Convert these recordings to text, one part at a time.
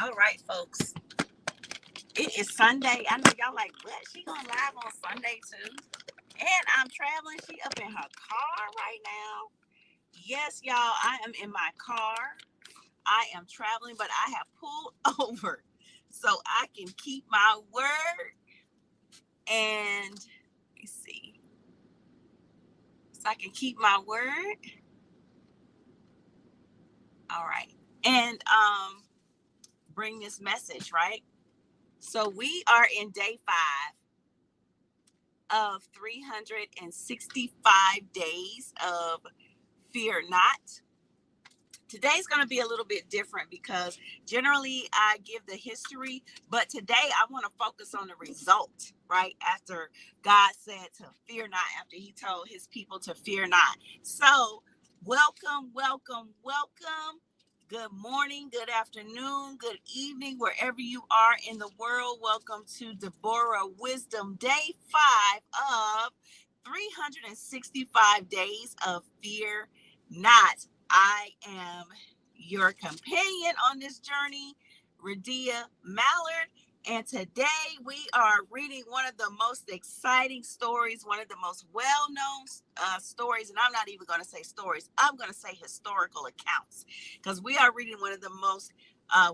All right, folks. It is Sunday. I know y'all like, what? She going live on Sunday too? And I'm traveling. She up in her car right now. Yes, y'all, I am in my car. I am traveling, but I have pulled over so I can keep my word. And let me see. So I can keep my word. All right. And bring this message, right? So we are in day 5 of 365 days of Fear Not. Today's going to be a little bit different because generally I give the history, but today I want to focus on the result, right? After God said to fear not, after he told his people to fear not. So welcome, welcome, welcome. Good morning, good afternoon, good evening, wherever you are in the world. Welcome to Deborah Wisdom, day 5 of 365 days of Fear Not. I am your companion on this journey, Radia Mallard, and today we are reading one of the most exciting stories, one of the most well-known stories, and I'm not even going to say stories, I'm going to say historical accounts, because we are reading one of the most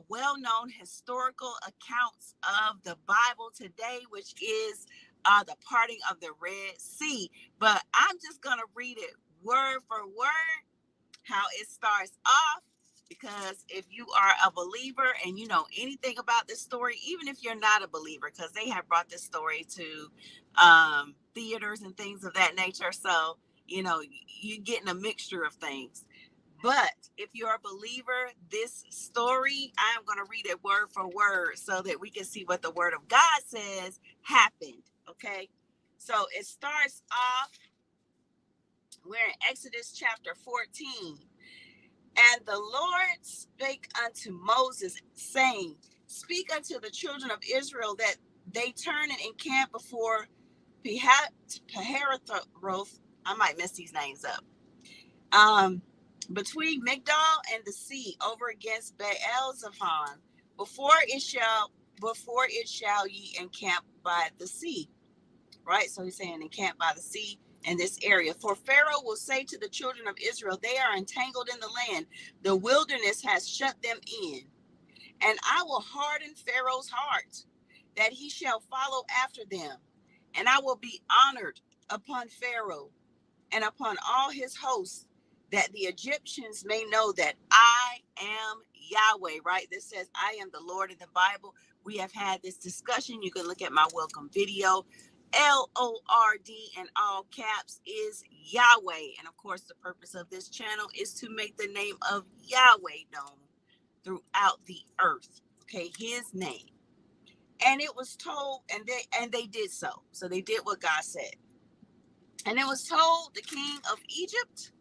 well-known historical accounts of the Bible today, which is the parting of the Red Sea. But I'm just going to read it word for word, how it starts off, because if you are a believer and you know anything about this story, even if you're not a believer, because they have brought this story to theaters and things of that nature, so you know you're getting a mixture of things. But if you're a believer, this story, I am going to read it word for word so that we can see what the word of God says happened. Okay, so it starts off, we're in Exodus chapter 14. And the Lord spake unto Moses, saying, speak unto the children of Israel that they turn and encamp before Pihahiroth. I might mess these names up. Between Migdol and the sea, over against Baal-zephon, before it shall ye encamp by the sea. Right? So he's saying encamp by the sea in this area. For Pharaoh will say to the children of Israel, they are entangled in the land. The wilderness has shut them in. And I will harden Pharaoh's heart, that he shall follow after them. And I will be honored upon Pharaoh and upon all his hosts, that the Egyptians may know that I am Yahweh, right? This says, I am the Lord in the Bible. We have had this discussion. You can look at my welcome video. LORD in all caps is Yahweh. And of course, the purpose of this channel is to make the name of Yahweh known throughout the earth. Okay, his name. And it was told, and they did so. So they did what God said. And it was told the king of Egypt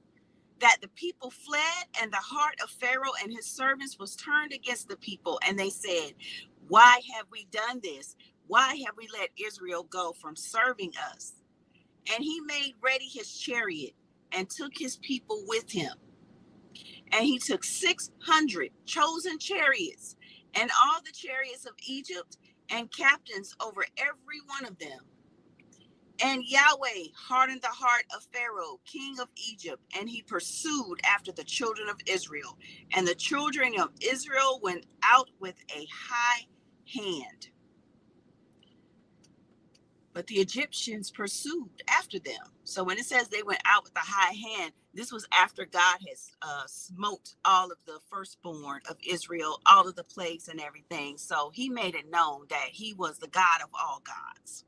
that the people fled, and the heart of Pharaoh and his servants was turned against the people. And they said, why have we done this? Why have we let Israel go from serving us? And he made ready his chariot and took his people with him. And he took 600 chosen chariots and all the chariots of Egypt and captains over every one of them. And Yahweh hardened the heart of Pharaoh, king of Egypt, and he pursued after the children of Israel. And the children of Israel went out with a high hand. But the Egyptians pursued after them. So when it says they went out with a high hand, this was after God has smote all of the firstborn of Israel, all of the plagues and everything. So he made it known that he was the God of all gods.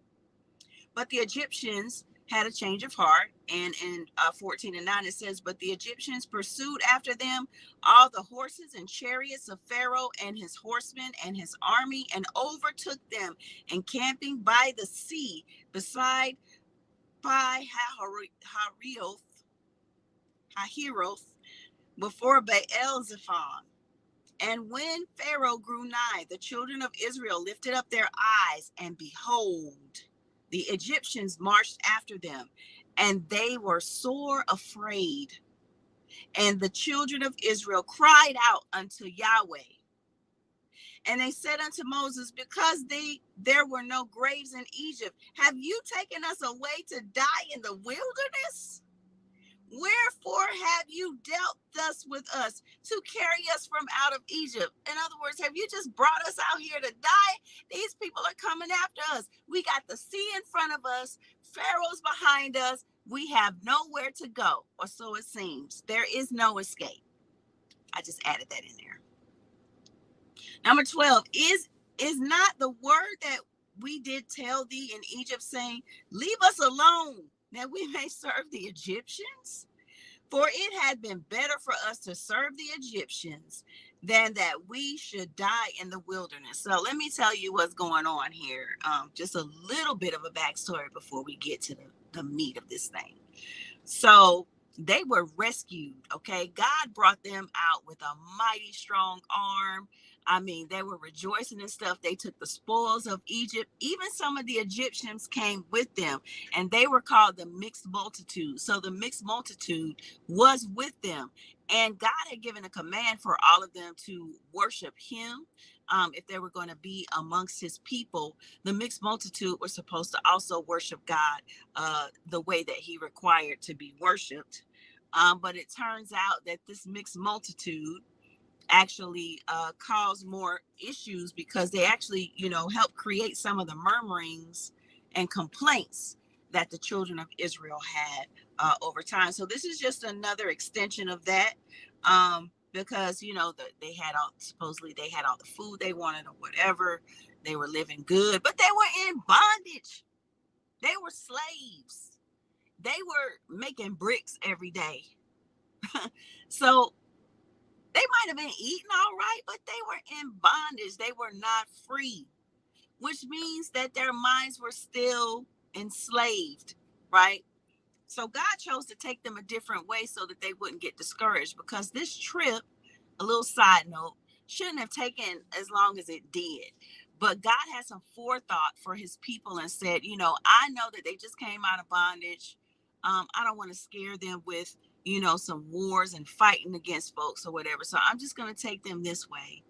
But the Egyptians had a change of heart. And in 14:9, it says, but the Egyptians pursued after them all the horses and chariots of Pharaoh and his horsemen and his army, and overtook them, encamping by the sea beside Pihahiroth before Baal-zephon. And when Pharaoh grew nigh, the children of Israel lifted up their eyes, and behold, the Egyptians marched after them, and they were sore afraid. And the children of Israel cried out unto Yahweh. And they said unto Moses, because there were no graves in Egypt, have you taken us away to die in the wilderness? Wherefore have you dealt thus with us to carry us from out of Egypt? In other words, have you just brought us out here to die? These people are coming after us. We got the sea in front of us, Pharaoh's behind us. We have nowhere to go, or so it seems. There is no escape. I just added that in there. Number 12 is not the word that we did tell thee in Egypt, saying, leave us alone, that we may serve the Egyptians? For it had been better for us to serve the Egyptians than that we should die in the wilderness. So let me tell you what's going on here. Just a little bit of a backstory before we get to the meat of this thing. So they were rescued, okay? God brought them out with a mighty strong arm. I mean, they were rejoicing and stuff. They took the spoils of Egypt. Even some of the Egyptians came with them, and they were called the mixed multitude. So the mixed multitude was with them, and God had given a command for all of them to worship him. If they were going to be amongst his people, the mixed multitude were supposed to also worship God the way that he required to be worshiped. But it turns out that this mixed multitude actually caused more issues, because they actually, helped create some of the murmurings and complaints that the children of Israel had over time. So this is just another extension of that. Because they had supposedly they had all the food they wanted or whatever. They were living good, but they were in bondage. They were slaves. They were making bricks every day. So they might have been eating all right, but they were in bondage. They were not free, which means that their minds were still enslaved, right? So God chose to take them a different way so that they wouldn't get discouraged, because this trip, a little side note, shouldn't have taken as long as it did. But God had some forethought for his people and said, I know that they just came out of bondage. I don't want to scare them with, some wars and fighting against folks or whatever. So I'm just going to take them this way,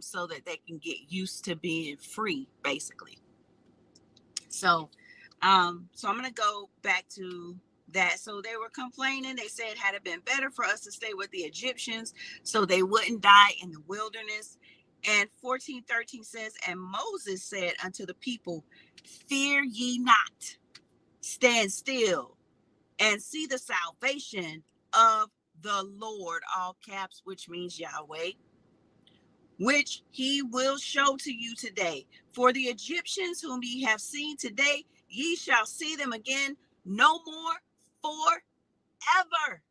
so that they can get used to being free, basically. So I'm going to go back to that. So they were complaining. They said, had it been better for us to stay with the Egyptians so they wouldn't die in the wilderness. And 14:13 says, and Moses said unto the people, fear ye not, stand still and see the salvation of the Lord, all caps, which means Yahweh, which he will show to you today. For the Egyptians whom ye have seen today, ye shall see them again no more forever.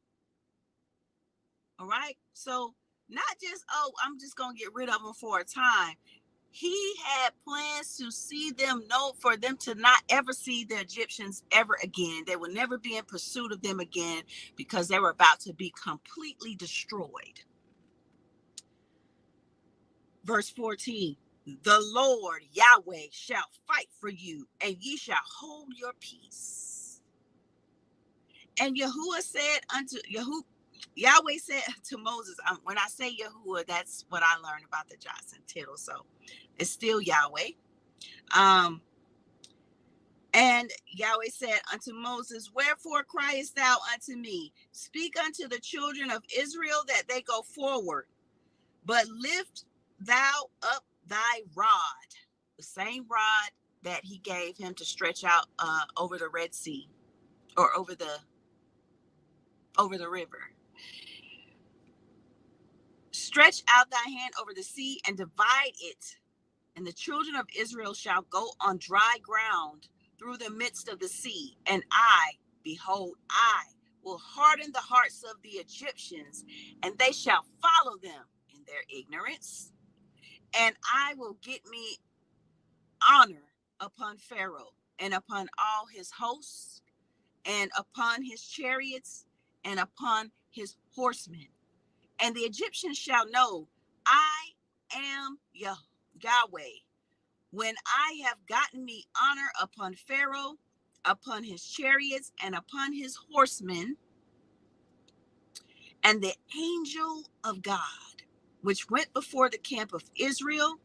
All right. So not just, I'm just going to get rid of them for a time. He had plans to see them, for them to not ever see the Egyptians ever again. They would never be in pursuit of them again, because they were about to be completely destroyed. Verse 14, the Lord Yahweh shall fight for you, and ye shall hold your peace. And Yahuwah said unto Yahweh said to Moses, when I say Yahuwah, that's what I learned about the Johnson tittle. So it's still Yahweh. And Yahweh said unto Moses, wherefore criest thou unto me? Speak unto the children of Israel that they go forward, but lift thou up thy rod, the same rod that he gave him to stretch out over the Red Sea, or over the river. Stretch out thy hand over the sea and divide it, and the children of Israel shall go on dry ground through the midst of the sea. And I, behold, I will harden the hearts of the Egyptians, and they shall follow them in their ignorance. And I will get me honor upon Pharaoh, and upon all his hosts, and upon his chariots, and upon his horsemen. And the Egyptians shall know I am Yahweh, when I have gotten me honor upon Pharaoh, upon his chariots, and upon his horsemen. And the angel of God which went before the camp of Israel,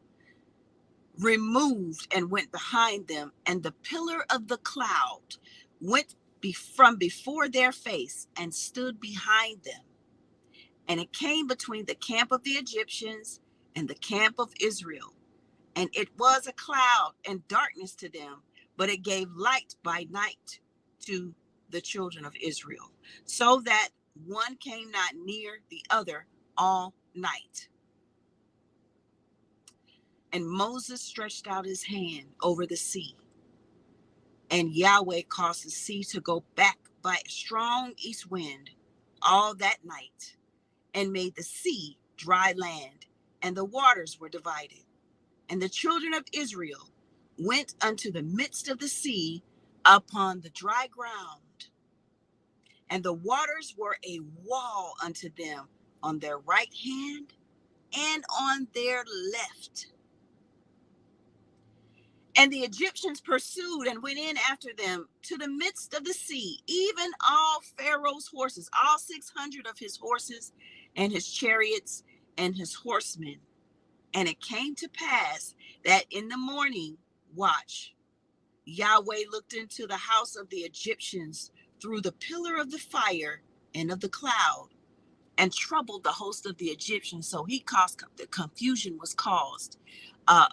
removed and went behind them, and the pillar of the cloud went from before their face and stood behind them. And it came between the camp of the Egyptians and the camp of Israel. And it was a cloud and darkness to them, but it gave light by night to the children of Israel, so that one came not near the other all night. And Moses stretched out his hand over the sea, and Yahweh caused the sea to go back by a strong east wind all that night, and made the sea dry land, and the waters were divided. And the children of Israel went unto the midst of the sea upon the dry ground, and the waters were a wall unto them on their right hand and on their left. And the Egyptians pursued and went in after them to the midst of the sea, even all Pharaoh's horses, all 600 of his horses and his chariots and his horsemen. And it came to pass that in the morning watch, Yahweh looked into the house of the Egyptians through the pillar of the fire and of the cloud, and troubled the host of the Egyptians. So he caused, the confusion was caused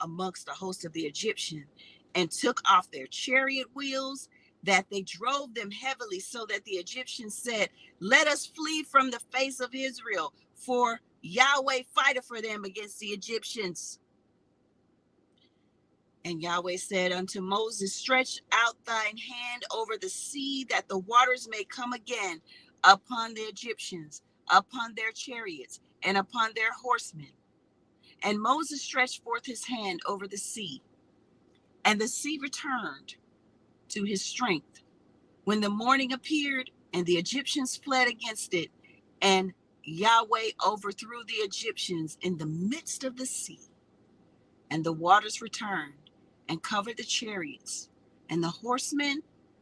amongst the host of the Egyptians, and took off their chariot wheels, that they drove them heavily, so that the Egyptians said, let us flee from the face of Israel, for Yahweh fighteth for them against the Egyptians. And Yahweh said unto Moses, stretch out thine hand over the sea, that the waters may come again upon the Egyptians, upon their chariots, and upon their horsemen. And Moses stretched forth his hand over the sea, and the sea returned to his strength. When the morning appeared, and the Egyptians fled against it, and Yahweh overthrew the Egyptians in the midst of the sea, and the waters returned and covered the chariots and the horsemen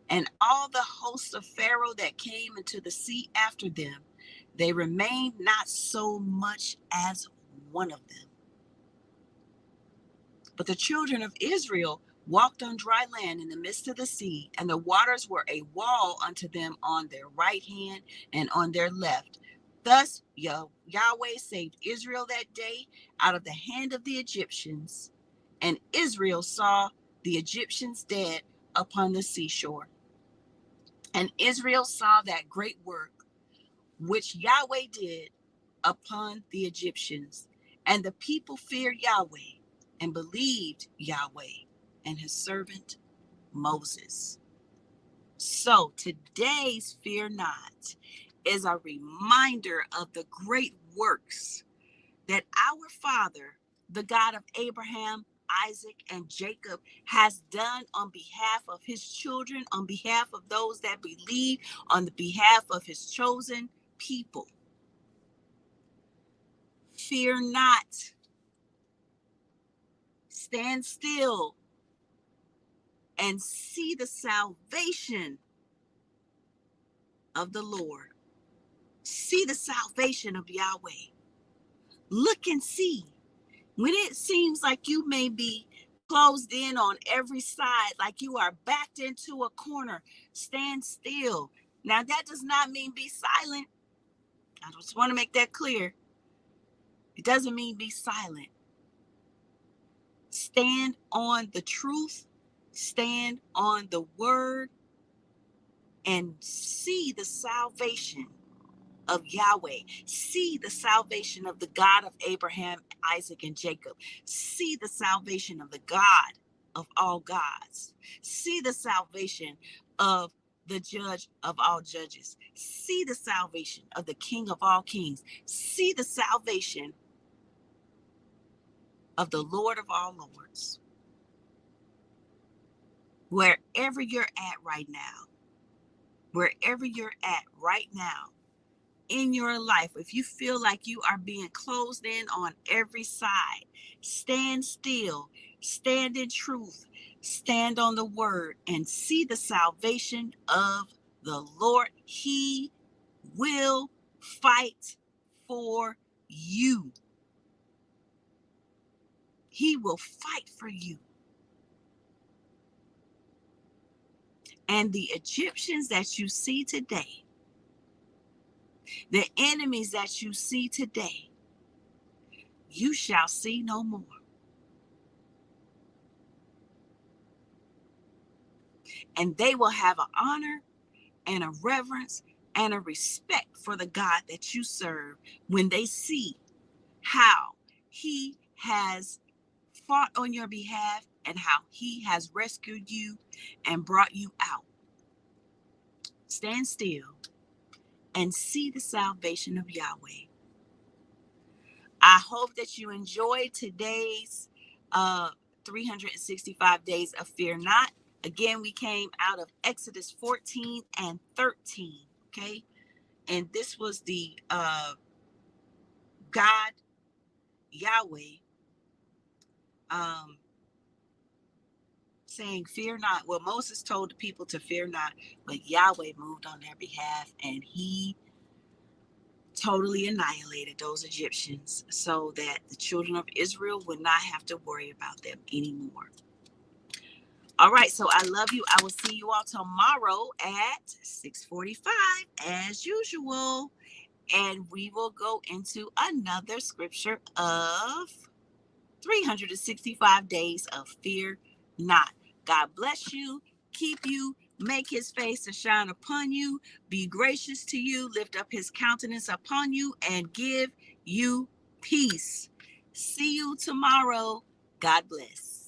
and all the hosts of Pharaoh that came into the sea after them. They remained not so much as one of them. But the children of Israel walked on dry land in the midst of the sea, and the waters were a wall unto them on their right hand and on their left. Thus Yahweh saved Israel that day out of the hand of the Egyptians, and Israel saw the Egyptians dead upon the seashore. And Israel saw that great work which Yahweh did upon the Egyptians, and the people feared Yahweh and believed Yahweh and his servant Moses. So today's Fear Not is a reminder of the great works that our Father, the God of Abraham, Isaac, and Jacob, has done on behalf of his children, on behalf of those that believe, on the behalf of his chosen people. Fear not. Stand still and see the salvation of the Lord. See the salvation of Yahweh. Look and see. When it seems like you may be closed in on every side, like you are backed into a corner, stand still. Now, that does not mean be silent. I just want to make that clear. It doesn't mean be silent. Stand on the truth, stand on the word, and see the salvation of Yahweh. See the salvation of the God of Abraham, Isaac, and Jacob. See the salvation of the God of all gods. See the salvation of the judge of all judges. See the salvation of the King of all kings. See the salvation of the Lord of all lords. Wherever you're at right now, in your life, if you feel like you are being closed in on every side, stand still, stand in truth, stand on the word, and see the salvation of the Lord. He will fight for you. He will fight for you. And the Egyptians that you see today, the enemies that you see today, you shall see no more. And they will have an honor and a reverence and a respect for the God that you serve when they see how he has fought on your behalf and how he has rescued you and brought you out. Stand still and see the salvation of Yahweh. I hope that you enjoyed today's 365 days of fear not. Again, we came out of Exodus 14 and 13. Okay. And this was the God, Yahweh, saying, fear not. Well, Moses told the people to fear not, but Yahweh moved on their behalf and he totally annihilated those Egyptians so that the children of Israel would not have to worry about them anymore. All right, so I love you. I will see you all tomorrow at 6:45 as usual. And we will go into another scripture of 365 days of fear not. God bless you, keep you, make his face to shine upon you, be gracious to you, lift up his countenance upon you, and give you peace. See you tomorrow. God bless.